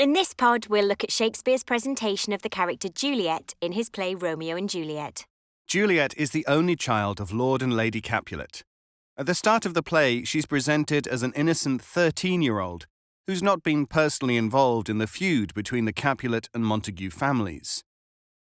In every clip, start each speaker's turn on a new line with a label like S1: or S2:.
S1: In this pod, we'll look at Shakespeare's presentation of the character Juliet in his play Romeo and Juliet.
S2: Juliet is the only child of Lord and Lady Capulet. At the start of the play, she's presented as an innocent 13-year-old who's not been personally involved in the feud between the Capulet and Montague families.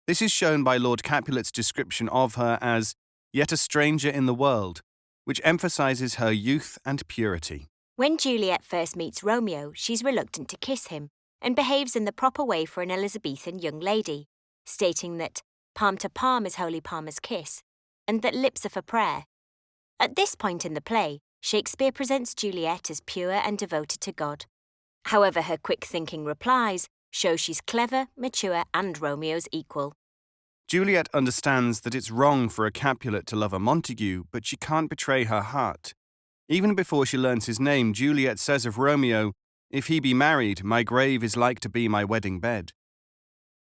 S2: This is shown by Lord Capulet's description of her as yet a stranger in the world, which emphasizes her youth and purity.
S1: When Juliet first meets Romeo, she's reluctant to kiss him and behaves in the proper way for an Elizabethan young lady, stating that palm to palm is holy palmer's kiss, and that lips are for prayer. At this point in the play, Shakespeare presents Juliet as pure and devoted to God. However, her quick-thinking replies show she's clever, mature, and Romeo's equal.
S2: Juliet understands that it's wrong for a Capulet to love a Montague, but she can't betray her heart. Even before she learns his name, Juliet says of Romeo, "If he be married, my grave is like to be my wedding bed."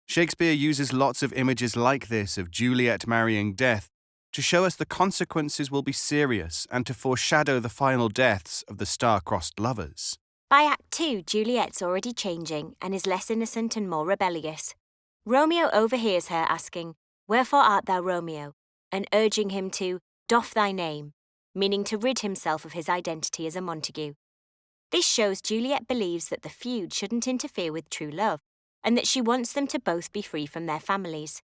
S2: Shakespeare uses lots of images like this of Juliet marrying death to show us the consequences will be serious and to foreshadow the final deaths of the star-crossed lovers.
S1: By Act 2, Juliet's already changing and is less innocent and more rebellious. Romeo overhears her asking, "Wherefore art thou Romeo?" and urging him to doff thy name, meaning to rid himself of his identity as a Montague. This shows Juliet believes that the feud shouldn't interfere with true love, and that she wants them to both be free from their families.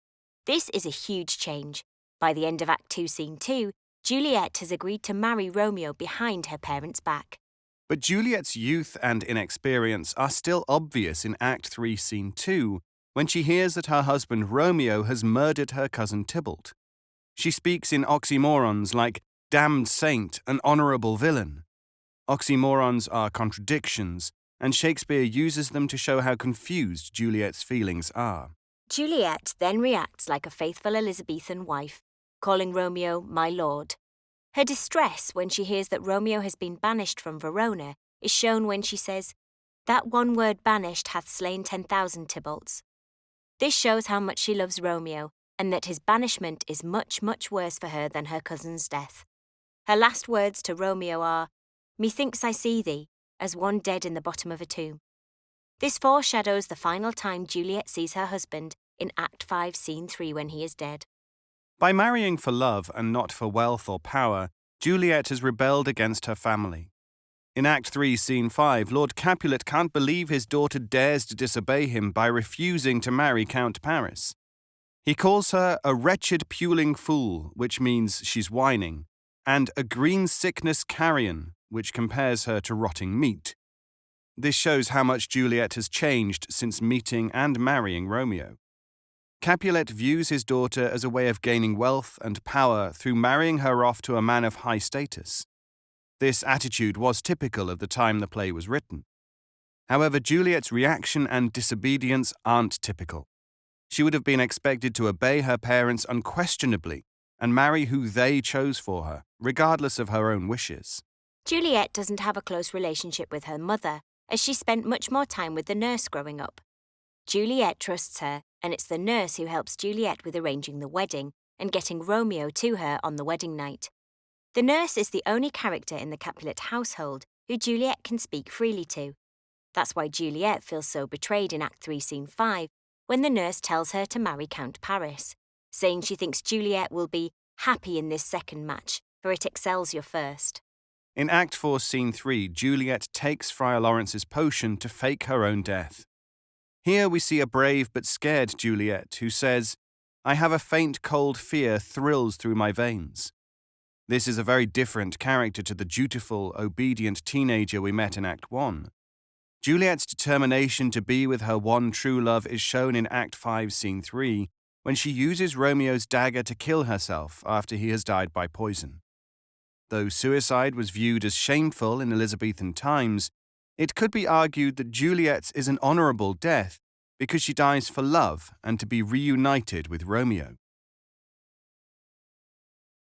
S1: This is a huge change. By the end of Act 2, Scene 2, Juliet has agreed to marry Romeo behind her parents' back.
S2: But Juliet's youth and inexperience are still obvious in Act 3, Scene 2, when she hears that her husband Romeo has murdered her cousin Tybalt. She speaks in oxymorons like damned saint and honourable villain. Oxymorons are contradictions, and Shakespeare uses them to show how confused Juliet's feelings are.
S1: Juliet then reacts like a faithful Elizabethan wife, calling Romeo my lord. Her distress when she hears that Romeo has been banished from Verona is shown when she says, "That one word banished hath slain 10,000 Tybalts." This shows how much she loves Romeo and that his banishment is much, much worse for her than her cousin's death. Her last words to Romeo are, "Methinks I see thee, as one dead in the bottom of a tomb." This foreshadows the final time Juliet sees her husband in Act 5, Scene 3 when he is dead.
S2: By marrying for love and not for wealth or power, Juliet has rebelled against her family. In Act 3, Scene 5, Lord Capulet can't believe his daughter dares to disobey him by refusing to marry Count Paris. He calls her a wretched puling fool, which means she's whining, and a green sickness carrion, which compares her to rotting meat. This shows how much Juliet has changed since meeting and marrying Romeo. Capulet views his daughter as a way of gaining wealth and power through marrying her off to a man of high status. This attitude was typical of the time the play was written. However, Juliet's reaction and disobedience aren't typical. She would have been expected to obey her parents unquestionably and marry who they chose for her, regardless of her own wishes.
S1: Juliet doesn't have a close relationship with her mother, as she spent much more time with the nurse growing up. Juliet trusts her, and it's the nurse who helps Juliet with arranging the wedding and getting Romeo to her on the wedding night. The nurse is the only character in the Capulet household who Juliet can speak freely to. That's why Juliet feels so betrayed in Act 3, Scene 5, when the nurse tells her to marry Count Paris, saying she thinks Juliet will be happy in this second match, for it excels your first.
S2: In Act 4, Scene 3, Juliet takes Friar Lawrence's potion to fake her own death. Here we see a brave but scared Juliet who says, "I have a faint cold fear thrills through my veins." This is a very different character to the dutiful, obedient teenager we met in Act 1. Juliet's determination to be with her one true love is shown in Act 5, Scene 3, when she uses Romeo's dagger to kill herself after he has died by poison. Though suicide was viewed as shameful in Elizabethan times, it could be argued that Juliet's is an honourable death because she dies for love and to be reunited with Romeo.